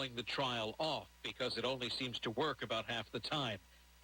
calling the trial off because it only seems to work about half the time.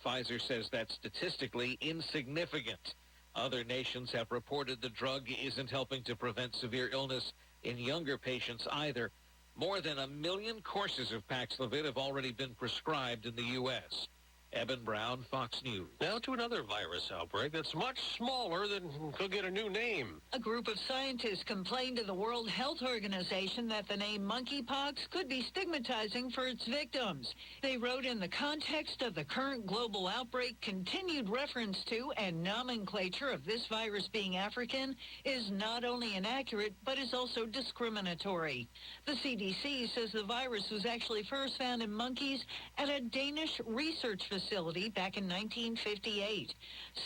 Pfizer says that's statistically insignificant. Other nations have reported the drug isn't helping to prevent severe illness in younger patients either. More than 1 million courses of Paxlovid have already been prescribed in the U.S. Eben Brown, Fox News. Now to another virus outbreak that's much smaller than could get a new name. A group of scientists complained to the World Health Organization that the name monkeypox could be stigmatizing for its victims. They wrote, in the context of the current global outbreak, continued reference to and nomenclature of this virus being African is not only inaccurate, but is also discriminatory. The CDC says the virus was actually first found in monkeys at a Danish research facility back in 1958.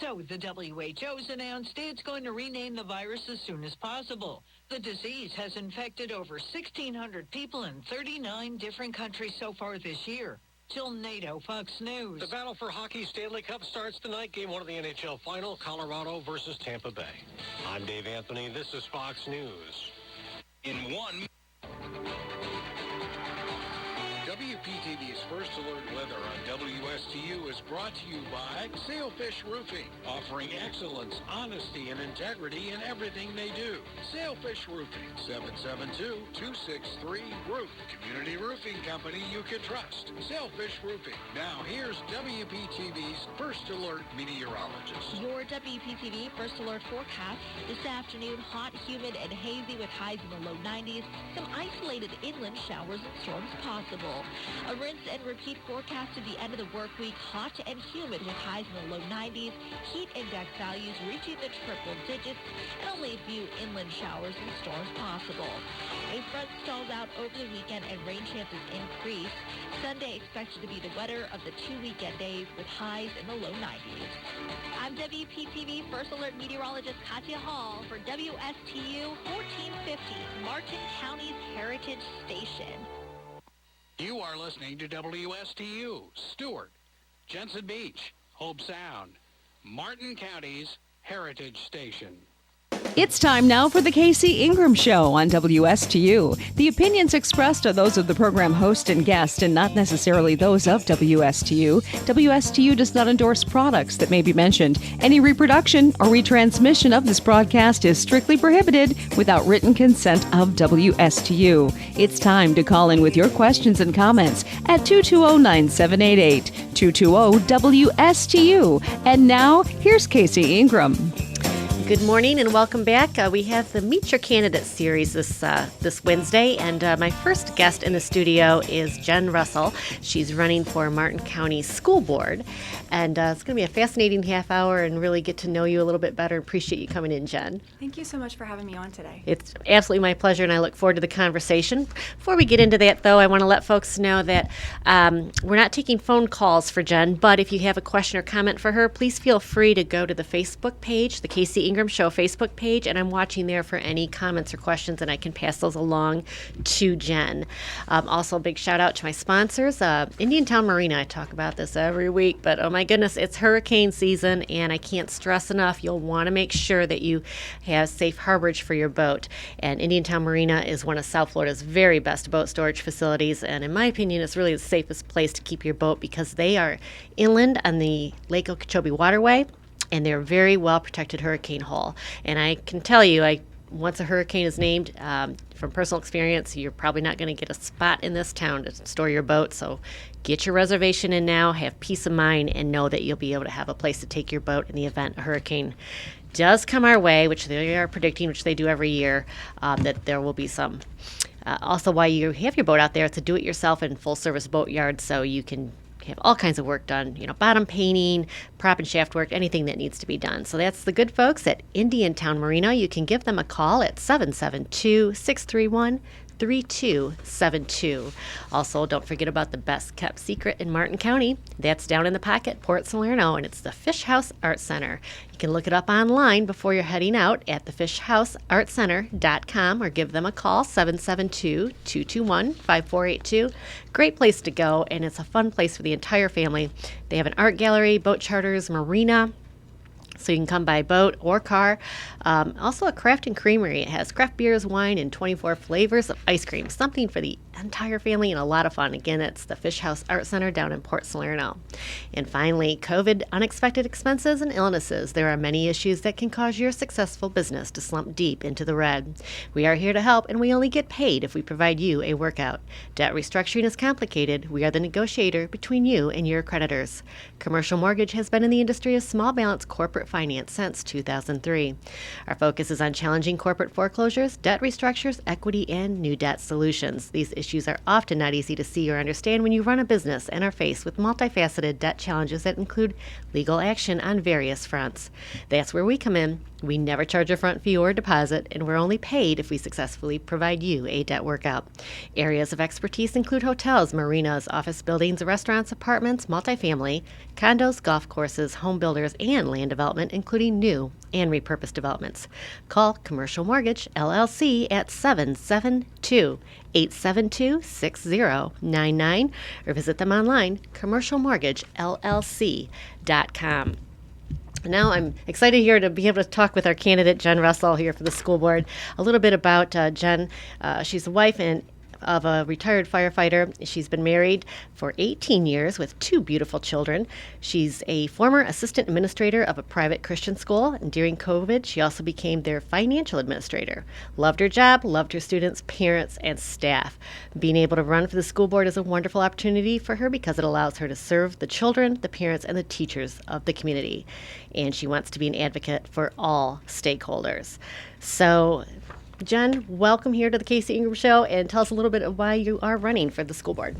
So the WHO's announced it's going to rename the virus as soon as possible. The disease has infected over 1,600 people in 39 different countries so far this year. Jill Nato, Fox News. The battle for hockey Stanley Cup starts tonight. Game 1 of the NHL final, Colorado versus Tampa Bay. I'm Dave Anthony. This is Fox News. In one... WPTV's First Alert Weather on WSTU is brought to you by Sailfish Roofing, offering excellence, honesty, and integrity in everything they do. Sailfish Roofing, 772-263-ROOF. Community roofing company you can trust. Sailfish Roofing. Now here's WPTV's First Alert meteorologist. Your WPTV First Alert forecast. This afternoon, hot, humid, and hazy with highs in the low 90s. Some isolated inland showers and storms possible. A rinse and repeat forecast to the end of the work week. Hot and humid with highs in the low 90s. Heat index values reaching the triple digits. And only a few inland showers and storms possible. A front stalls out over the weekend and rain chances increase. Sunday expected to be the wetter of the 2 weekend days with highs in the low 90s. I'm WPTV First Alert meteorologist Katya Hall for WSTU 1450, Martin County's Heritage Station. You are listening to WSTU, Stewart, Jensen Beach, Hope Sound, Martin County's Heritage Station. It's time now for the Casey Ingram Show on WSTU. The opinions expressed are those of the program host and guest and not necessarily those of WSTU. WSTU does not endorse products that may be mentioned. Any reproduction or retransmission of this broadcast is strictly prohibited without written consent of WSTU. It's time to call in with your questions and comments at 220-9788, 220-WSTU. And now, here's Casey Ingram. Good morning and welcome back. We have the Meet Your Candidate series this Wednesday, and my first guest in the studio is Jen Russell. She's running for Martin County School Board, and it's going to be a fascinating half hour and really get to know you a little bit better. Appreciate you coming in, Jen. Thank you so much for having me on today. It's absolutely my pleasure, and I look forward to the conversation. Before we get into that, though, I want to let folks know that we're not taking phone calls for Jen, but if you have a question or comment for her, please feel free to go to the Facebook page, the Casey Ingram Show Facebook page, and I'm watching there for any comments or questions, and I can pass those along to Jen. Also, a big shout out to my sponsors, Indiantown Marina. I talk about this every week, but oh my goodness, it's hurricane season, and I can't stress enough, you'll want to make sure that you have safe harborage for your boat. And Indiantown Marina is one of South Florida's very best boat storage facilities, and in my opinion, it's really the safest place to keep your boat because they are inland on the Lake Okeechobee Waterway, and they're very well protected hurricane hull. And I can tell you, once a hurricane is named, from personal experience, you're probably not going to get a spot in this town to store your boat. So get your reservation in now, have peace of mind, and know that you'll be able to have a place to take your boat in the event a hurricane does come our way, which they are predicting, which they do every year, that there will be some. Also, while you have your boat out there, it's a do-it-yourself and full-service boat yard, so you can have all kinds of work done, bottom painting, prop and shaft work, anything that needs to be done. So that's the good folks at Indiantown Marina. You can give them a call at 772-631-3272. Also, don't forget about the best kept secret in Martin County. That's down in the pocket, Port Salerno, and it's the Fish House Art Center. You can look it up online before you're heading out at thefishhouseartcenter.com or give them a call, 772-221-5482. Great place to go, and it's a fun place for the entire family. They have an art gallery, boat charters, marina, so you can come by boat or car. Also a craft and creamery. It has craft beers, wine, and 24 flavors of ice cream. Something for the entire family and a lot of fun. Again, it's the Fish House Art Center down in Port Salerno. And finally, COVID, unexpected expenses, and illnesses. There are many issues that can cause your successful business to slump deep into the red. We are here to help, and we only get paid if we provide you a workout. Debt restructuring is complicated. We are the negotiator between you and your creditors. Commercial Mortgage has been in the industry of small balance corporate finance since 2003. Our focus is on challenging corporate foreclosures, debt restructures, equity, and new debt solutions. These issues are often not easy to see or understand when you run a business and are faced with multifaceted debt challenges that include legal action on various fronts. That's where we come in. We never charge a front fee or deposit, and we're only paid if we successfully provide you a debt workout. Areas of expertise include hotels, marinas, office buildings, restaurants, apartments, multifamily, condos, golf courses, home builders, and land development, including new and repurposed developments. Call Commercial Mortgage, LLC at 772-872-6099 or visit them online, commercialmortgagellc.com. Now I'm excited here to be able to talk with our candidate, Jen Russell, here for the school board. A little bit about Jen. She's the wife of a retired firefighter. She's been married for 18 years with 2 beautiful children. She's a former assistant administrator of a private Christian school, and during COVID, she also became their financial administrator. Loved her job, loved her students, parents, and staff. Being able to run for the school board is a wonderful opportunity for her because it allows her to serve the children, the parents, and the teachers of the community. And she wants to be an advocate for all stakeholders. So, Jen, welcome here to the Casey Ingram Show, and tell us a little bit of why you are running for the school board.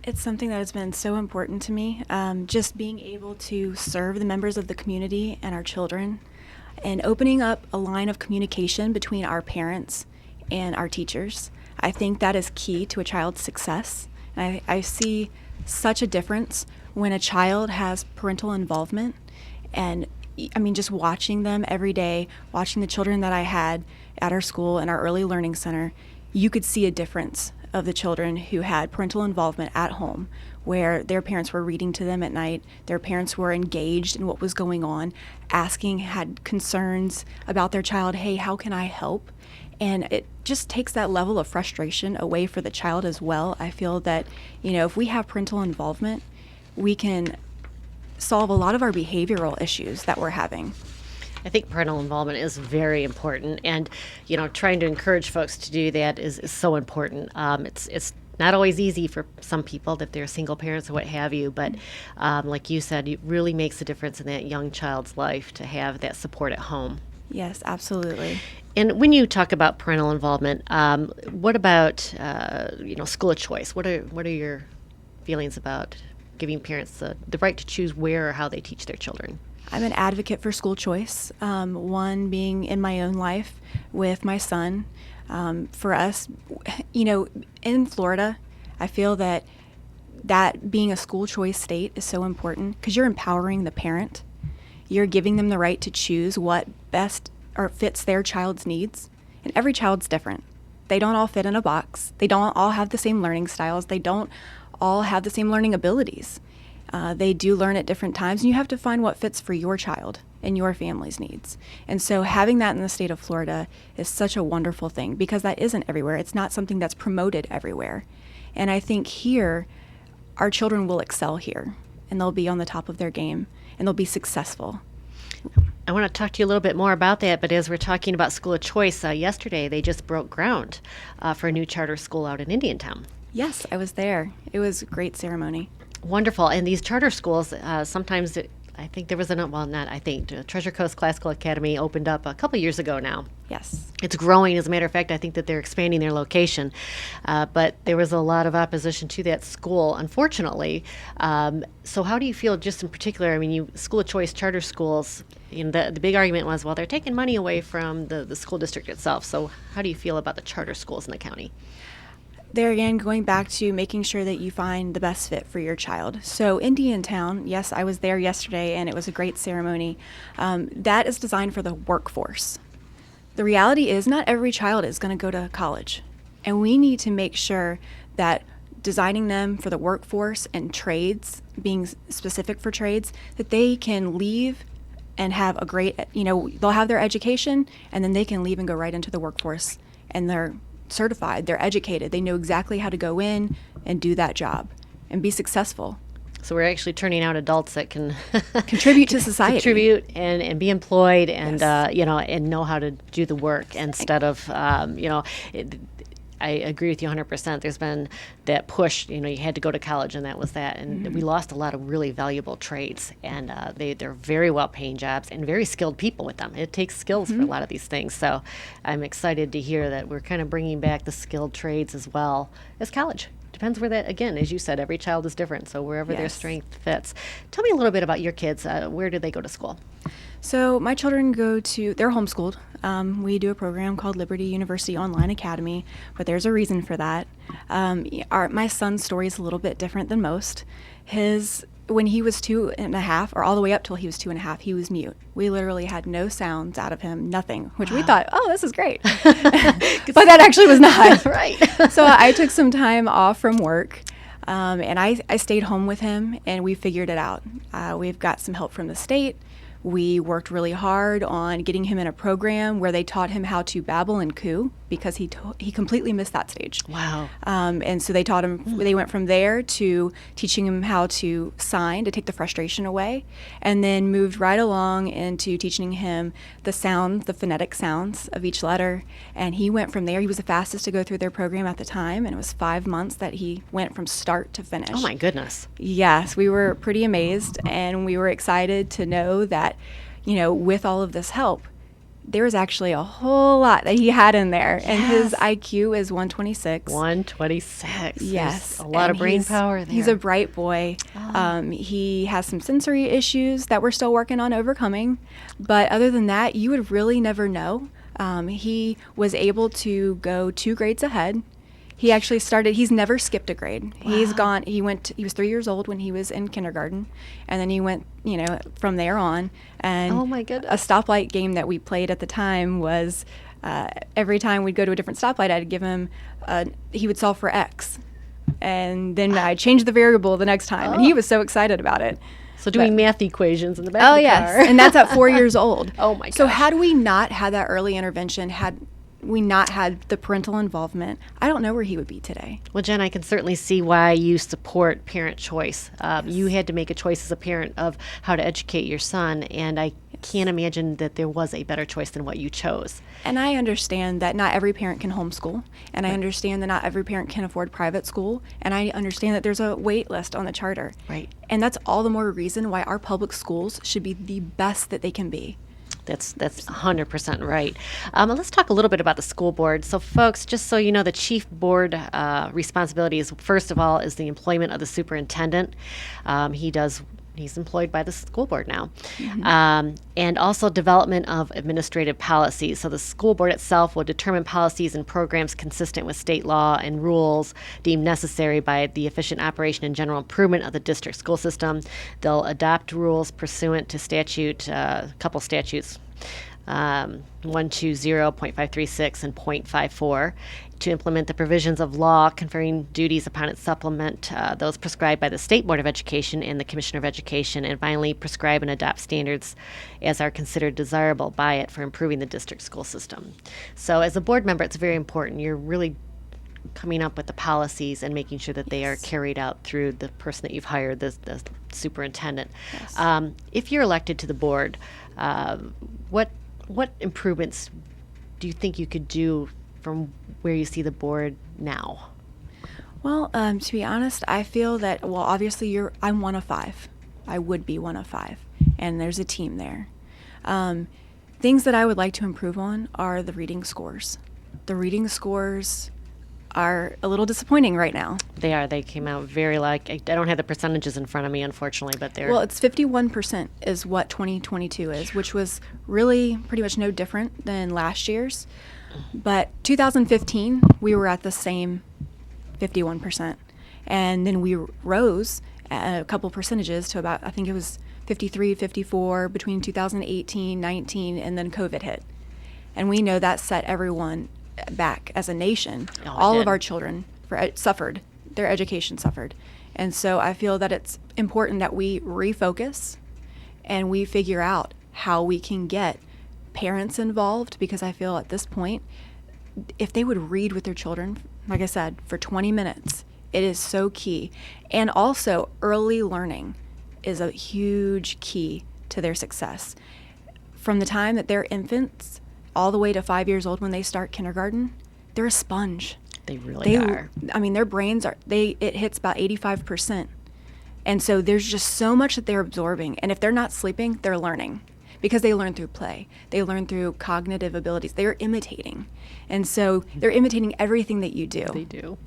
It's something that has been so important to me, just being able to serve the members of the community and our children, and opening up a line of communication between our parents and our teachers. I think that is key to a child's success. I see such a difference when a child has parental involvement, and I mean, just watching them every day, watching the children that I had at our school and our early learning center, you could see a difference of the children who had parental involvement at home, where their parents were reading to them at night, their parents were engaged in what was going on, had concerns about their child, hey, how can I help? And it just takes that level of frustration away for the child as well. I feel that, if we have parental involvement, we can solve a lot of our behavioral issues that we're having. I think parental involvement is very important, and trying to encourage folks to do that is so important. It's not always easy for some people if they're single parents or what have you, but like you said, it really makes a difference in that young child's life to have that support at home. Yes, absolutely. And when you talk about parental involvement, what about school of choice? What are your feelings about giving parents the right to choose where or how they teach their children? I'm an advocate for school choice, one being in my own life with my son. For us, in Florida, I feel that being a school choice state is so important because you're empowering the parent. You're giving them the right to choose what best or fits their child's needs. And every child's different. They don't all fit in a box. They don't all have the same learning styles. They don't all have the same learning abilities. They do learn at different times, and you have to find what fits for your child and your family's needs. And so having that in the state of Florida is such a wonderful thing because that isn't everywhere. It's not something that's promoted everywhere. And I think here, our children will excel here, and they'll be on the top of their game, and they'll be successful. I want to talk to you a little bit more about that, but as we're talking about school of choice, yesterday they just broke ground for a new charter school out in Indiantown. Yes, I was there. It was a great ceremony. Wonderful. And these charter schools, sometimes I think there was Treasure Coast Classical Academy opened up a couple years ago now. Yes. It's growing. As a matter of fact, I think that they're expanding their location. But there was a lot of opposition to that school, unfortunately. So how do you feel just in particular? I mean, school of choice charter schools, the big argument was, well, they're taking money away from the school district itself. So how do you feel about the charter schools in the county? There again, going back to making sure that you find the best fit for your child. So Indiantown, yes, I was there yesterday, and it was a great ceremony. That is designed for the workforce. The reality is not every child is going to go to college, and we need to make sure that designing them for the workforce and trades, being specific for trades, that they can leave and have a great, they'll have their education, and then they can leave and go right into the workforce, and they're certified, they're educated, they know exactly how to go in and do that job and be successful. So we're actually turning out adults that can Contribute to society. Contribute and be employed and, Yes. and know how to do the work instead of, I agree with you 100%. There's been that push, you had to go to college and that was that. And we lost a lot of really valuable trades. And they're very well-paying jobs and very skilled people with them. It takes skills for a lot of these things. So I'm excited to hear that we're kind of bringing back the skilled trades as well as college. Depends where that, again, as you said, every child is different. So wherever their Yes. strength fits. Tell me a little bit about your kids. Where do they go to school? So my children they're homeschooled. We do a program called Liberty University Online Academy, but there's a reason for that. My son's story is a little bit different than most. When he was 2.5, or all the way up till he was 2.5, he was mute. We literally had no sounds out of him, nothing, which we thought, oh, this is great. But that actually was not. Right. So I took some time off from work. And I stayed home with him, and we figured it out. We've got some help from the state. We worked really hard on getting him in a program where they taught him how to babble and coo, because he completely missed that stage. Wow. And so they taught him, they went from there to teaching him how to sign to take the frustration away, and then moved right along into teaching him the sounds, the phonetic sounds of each letter. And he went from there. He was the fastest to go through their program at the time, and it was 5 months that he went from start to finish. Oh, my goodness. Yes, we were pretty amazed, and we were excited to know that, with all of this help, there was actually a whole lot that he had in there. Yes. And his IQ is 126. 126. Yes. There's a lot of brain power there. He's a bright boy. He has some sensory issues that we're still working on overcoming. But other than that, you would really never know. He was able to go 2 grades ahead. He actually he's never skipped a grade. Wow. He was 3 years old when he was in kindergarten, and then he went, from there on. And Oh, my goodness. a stoplight game that we played at the time was, every time we'd go to a different stoplight, I'd give him, he would solve for X. And then I'd change the variable the next time, and he was so excited about it. So doing math equations in the back Oh, of the yes. car. And that's at 4 years old. Oh, my So gosh. had we not had that early intervention, had we not had the parental involvement, I don't know where he would be today. Well, Jen, I can certainly see why you support parent choice. You had to make a choice as a parent of how to educate your son, and I can't imagine that there was a better choice than what you chose. And I understand that not every parent can homeschool, and I understand that not every parent can afford private school, and I understand that there's a wait list on the charter. Right. And that's all the more reason why our public schools should be the best that they can be. That's 100% right. Let's talk a little bit about the school board. So, folks, just so you know, the chief board responsibilities, first of all, is the employment of the superintendent. He's employed by the school board now. And also development of administrative policies. So the school board itself will determine policies and programs consistent with state law and rules deemed necessary by the efficient operation and general improvement of the district school system. They'll adopt rules pursuant to statute, a couple statutes, 120.536 and .54, to implement the provisions of law conferring duties upon its supplement those prescribed by the State Board of Education and the Commissioner of Education, and finally prescribe and adopt standards as are considered desirable by it for improving the district school system. So as a board member, it's very important. You're really coming up with the policies and making sure that they are carried out through the person that you've hired, the superintendent. Yes. If you're elected to the board, what improvements do you think you could do from where you see the board now? Well, to be honest, I feel that, well, obviously I'm one of 5. I would be one of 5, and there's a team there. Things that I would like to improve on are the reading scores. The reading scores are a little disappointing right now. They are. They came out very I don't have the percentages in front of me, unfortunately, but they're... Well, it's 51% is what 2022 is, which was really pretty much no different than last year's. But 2015, we were at the same 51%. And then we rose a couple percentages to about, I think it was 53, 54 between 2018, 19, and then COVID hit. And we know that set everyone back as a nation. All of our children suffered. Their education suffered. And so I feel that it's important that we refocus and we figure out how we can get parents involved, because I feel at this point if they would read with their children, like I said, for 20 minutes, it is so key. And also, early learning is a huge key to their success. From the time that they're infants all the way to 5 years old when they start kindergarten, they're a sponge. They really are. I mean, their brains it hits about 85%. And so there's just so much that they're absorbing. And if they're not sleeping, they're learning, because they learn through play. They learn through cognitive abilities. They're imitating. And so they're imitating everything that you do. They do.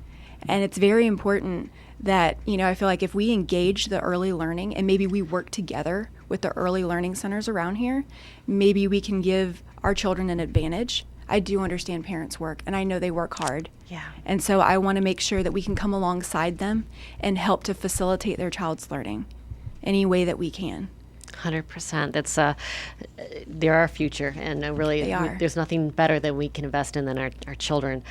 And it's very important that, I feel like if we engage the early learning and maybe we work together with the early learning centers around here, maybe we can give our children an advantage. I do understand parents work, and I know they work hard. Yeah. And so I want to make sure that we can come alongside them and help to facilitate their child's learning any way that we can. 100%. That's they're our future, and really, there's nothing better that we can invest in than our children.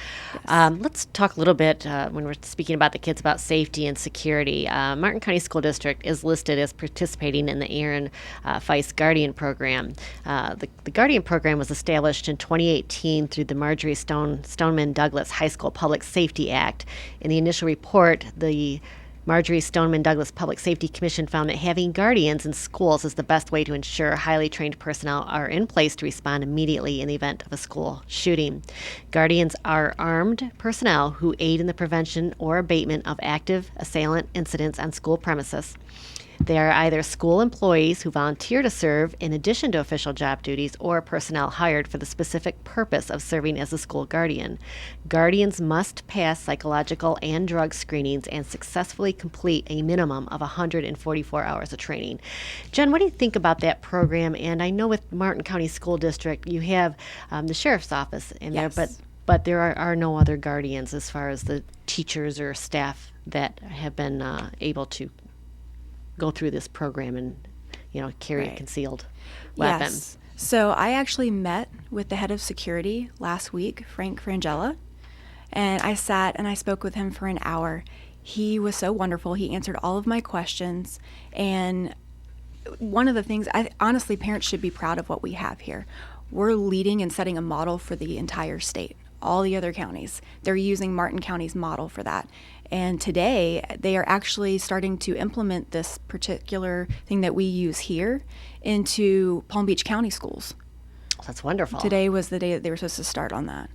Yes. Let's talk a little bit when we're speaking about the kids about safety and security. Martin County School District is listed as participating in the Aaron Feist Guardian Program. The Guardian Program was established in 2018 through the Marjorie Stoneman Douglas High School Public Safety Act. In the initial report, the Marjorie Stoneman Douglas Public Safety Commission found that having guardians in schools is the best way to ensure highly trained personnel are in place to respond immediately in the event of a school shooting. Guardians are armed personnel who aid in the prevention or abatement of active assailant incidents on school premises. They are either school employees who volunteer to serve in addition to official job duties, or personnel hired for the specific purpose of serving as a school guardian. Guardians must pass psychological and drug screenings and successfully complete a minimum of 144 hours of training. Jen, what do you think about that program? And I know with Martin County School District, you have the sheriff's office in there, but there are no other guardians as far as the teachers or staff that have been able to go through this program and, carry a concealed weapon. Yes. So I actually met with the head of security last week, Frank Frangella, and I sat and I spoke with him for an hour. He was so wonderful. He answered all of my questions. And one of the things, honestly, parents should be proud of what we have here. We're leading and setting a model for the entire state. All the other counties, they're using Martin County's model for that. And today, they are actually starting to implement this particular thing that we use here into Palm Beach County schools. That's wonderful. Today was the day that they were supposed to start on that.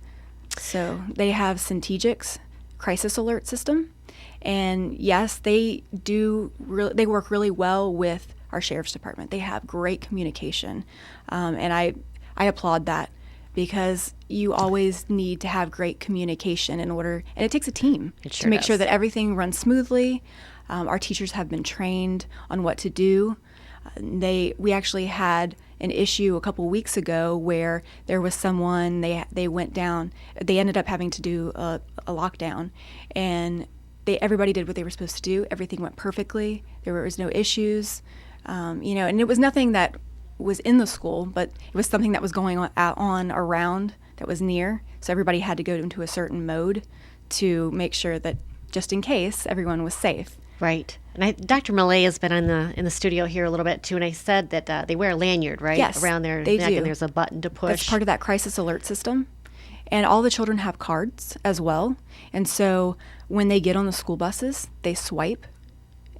So they have Centegic's crisis alert system. And yes, they work really well with our sheriff's department. They have great communication. And I applaud that, because you always need to have great communication in order, and it takes a team to make sure that everything runs smoothly. Our teachers have been trained on what to do. We actually had an issue a couple weeks ago where there was someone, they went down, they ended up having to do a lockdown, and everybody did what they were supposed to do. Everything went perfectly. There was no issues, and it was nothing that was in the school, but it was something that was going on around that was near. So everybody had to go into a certain mode to make sure that, just in case, everyone was safe. Right. And Dr. Millay has been in the studio here a little bit too, and I said that they wear a lanyard, right? Yes, around their they neck, do. and there's a button to push. That's part of that crisis alert system. And all the children have cards as well. And so when they get on the school buses, they swipe.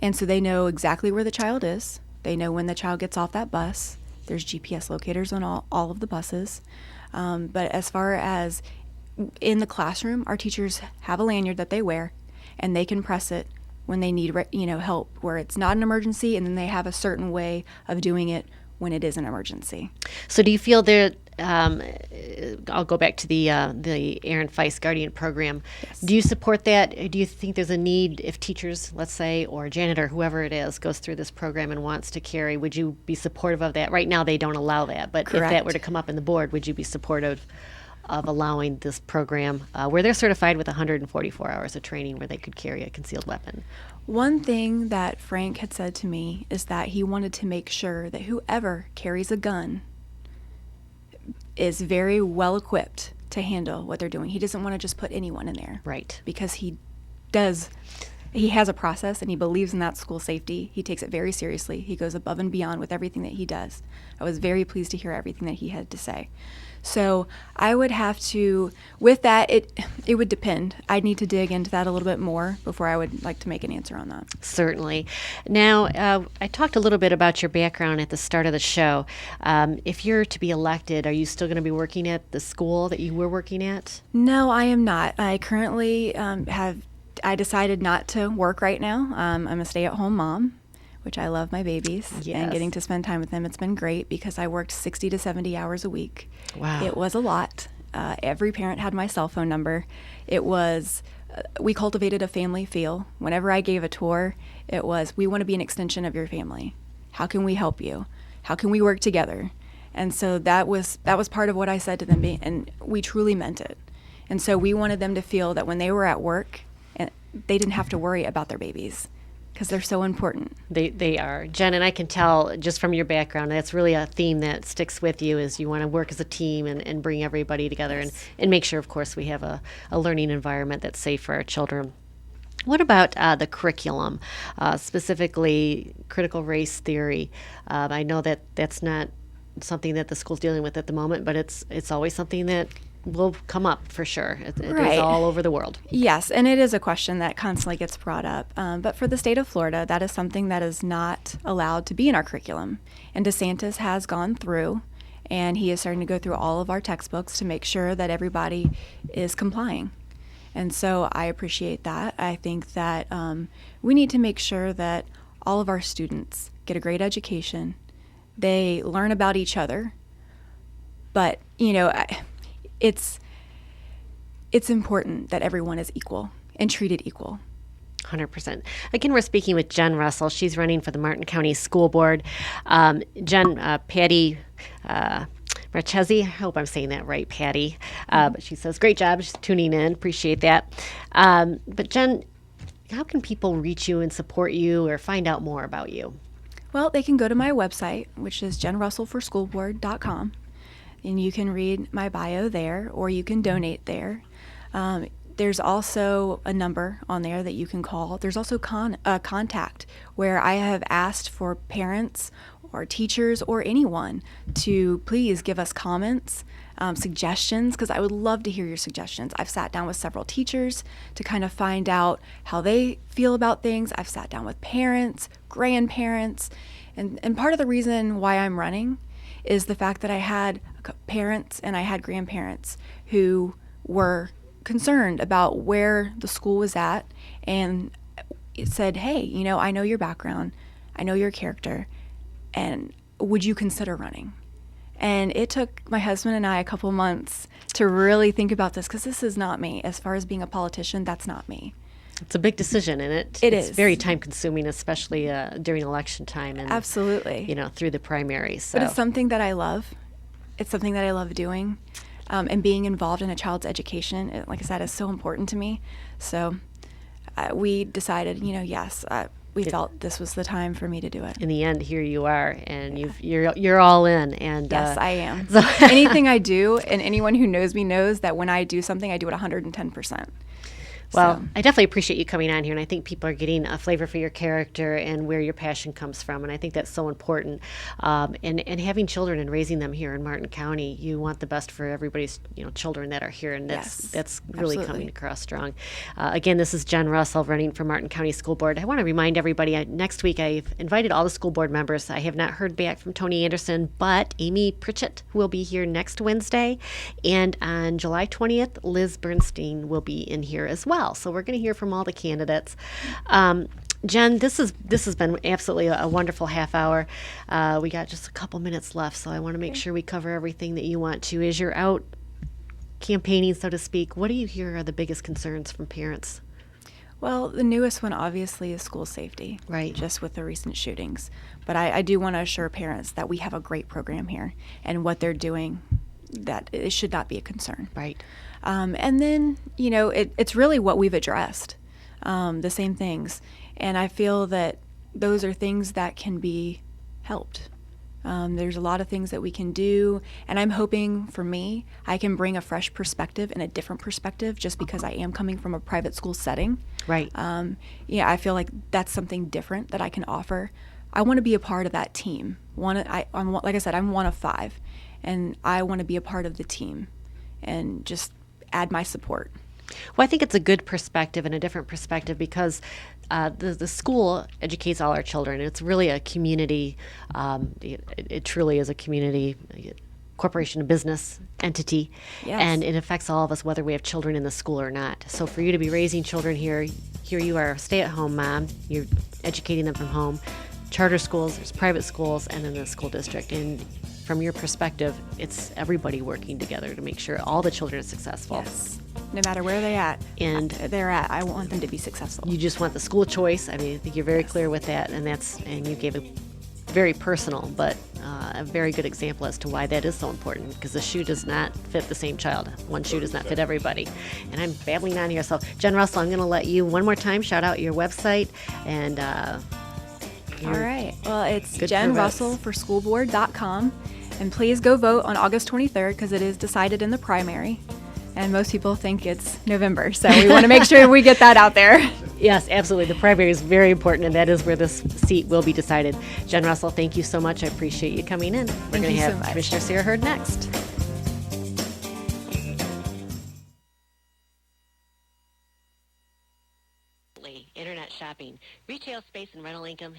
And so they know exactly where the child is. They know when the child gets off that bus. There's GPS locators on all of the buses. But as far as in the classroom, our teachers have a lanyard that they wear, and they can press it when they need help, where it's not an emergency, and then they have a certain way of doing it when it is an emergency. So do you feel that, I'll go back to the Aaron Feist Guardian Program. Yes. Do you support that? Do you think there's a need if teachers, let's say, or a janitor, whoever it is, goes through this program and wants to carry, would you be supportive of that? Right now they don't allow that, but Correct. If that were to come up in the board, would you be supportive of allowing this program where they're certified with 144 hours of training where they could carry a concealed weapon? One thing that Frank had said to me is that he wanted to make sure that whoever carries a gun is very well equipped to handle what they're doing. He doesn't want to just put anyone in there. Right. Because he does he has a process and he believes in that school safety. He takes it very seriously. He goes above and beyond with everything that he does. I was very pleased to hear everything that he had to say. So I would have to, with that, it would depend. I'd need to dig into that a little bit more before I would like to make an answer on that. Certainly. Now, I talked a little bit about your background at the start of the show. If you're to be elected, are you still going to be working at the school that you were working at? No, I am not. I currently I decided not to work right now. I'm a stay-at-home mom, which I love my babies. Yes. And getting to spend time with them. It's been great because I worked 60 to 70 hours a week. Wow. It was a lot. Every parent had my cell phone number. It was, we cultivated a family feel. Whenever I gave a tour, it was, we want to be an extension of your family. How can we help you? How can we work together? And so that was part of what I said to them, and we truly meant it. And so we wanted them to feel that when they were at work, they didn't have to worry about their babies, because they're so important. They are. Jen, and I can tell just from your background, that's really a theme that sticks with you, is you want to work as a team and bring everybody together. Yes. and make sure, of course, we have a learning environment that's safe for our children. What about the curriculum, specifically critical race theory? I know that that's not something that the school's dealing with at the moment, but it's always something that will come up for sure. It Right. is all over the world. Yes, and it is a question that constantly gets brought up. But for the state of Florida, that is something that is not allowed to be in our curriculum. And DeSantis has gone through, and he is starting to go through all of our textbooks to make sure that everybody is complying. And so I appreciate that. I think that we need to make sure that all of our students get a great education. They learn about each other. But, it's important that everyone is equal and treated equal. 100%. Again, we're speaking with Jen Russell. She's running for the Martin County School Board. Jen, Patty Marchese, I hope I'm saying that right, Patty. But she says, great job. She's tuning in. Appreciate that. But Jen, how can people reach you and support you or find out more about you? Well, they can go to my website, which is jenrussellforschoolboard.com. And you can read my bio there, or you can donate there. There's also a number on there that you can call. There's also contact, where I have asked for parents or teachers or anyone to please give us comments, suggestions, because I would love to hear your suggestions. I've sat down with several teachers to kind of find out how they feel about things. I've sat down with parents, grandparents, and part of the reason why I'm running is the fact that I had parents and I had grandparents who were concerned about where the school was at, and it said, hey, I know your background, I know your character, and would you consider running? And it took my husband and I a couple months to really think about this, because this is not me. As far as being a politician, that's not me. It's a big decision, and it's is very time-consuming, especially during election time and absolutely, through the primaries. So. But it's something that I love. It's something that I love doing, and being involved in a child's education, like I said, is so important to me. So we decided, yes, we felt this was the time for me to do it. In the end, here you are, and you're all in. And yes, I am. So anything I do, and anyone who knows me knows that when I do something, I do it 110%. Well, I definitely appreciate you coming on here, and I think people are getting a flavor for your character and where your passion comes from, and I think that's so important. And having children and raising them here in Martin County, you want the best for everybody's children that are here, and that's really absolutely coming across strong. Again, this is Jen Russell running for Martin County School Board. I want to remind everybody, next week I've invited all the school board members. I have not heard back from Tony Anderson, but Amy Pritchett will be here next Wednesday, and on July 20th, Liz Bernstein will be in here as well. So we're going to hear from all the candidates. Jen, this has been absolutely a wonderful half hour. We got just a couple minutes left, so I want to make sure we cover everything that you want to. As you're out campaigning, so to speak, what do you hear are the biggest concerns from parents? Well, the newest one obviously is school safety, right? Just with the recent shootings. But I do want to assure parents that we have a great program here, and what they're doing, that it should not be a concern. Right. And then, it's really what we've addressed, the same things. And I feel that those are things that can be helped. There's a lot of things that we can do, and I'm hoping for me, I can bring a fresh perspective and a different perspective just because I am coming from a private school setting. Right. I feel like that's something different that I can offer. I want to be a part of that team. Like I said, I'm one of 5, and I want to be a part of the team and just add my support. Well, I think it's a good perspective and a different perspective because the school educates all our children. It's really a community. It truly is a community corporation, a business entity, Yes. and it affects all of us whether we have children in the school or not. So for you to be raising children here you are a stay-at-home mom. You're educating them from home. Charter schools, there's private schools, and then the school district. And from your perspective, it's everybody working together to make sure all the children are successful. Yes. No matter where they're at, I want them to be successful. You just want the school choice. I mean, I think you're very clear with that, and you gave a very personal but a very good example as to why that is so important, because the shoe does not fit the same child. One shoe does not fit everybody. And I'm babbling on here. So, Jen Russell, I'm going to let you one more time shout out your website and all right. Well, it's good jenrussellforschoolboard.com. And please go vote on August 23rd because it is decided in the primary. And most people think it's November. So we want to make sure we get that out there. Yes, absolutely. The primary is very important, and that is where this seat will be decided. Jen Russell, thank you so much. I appreciate you coming in. We're going to have Commissioner Sarah Hurd next. Internet shopping, retail space and rental income.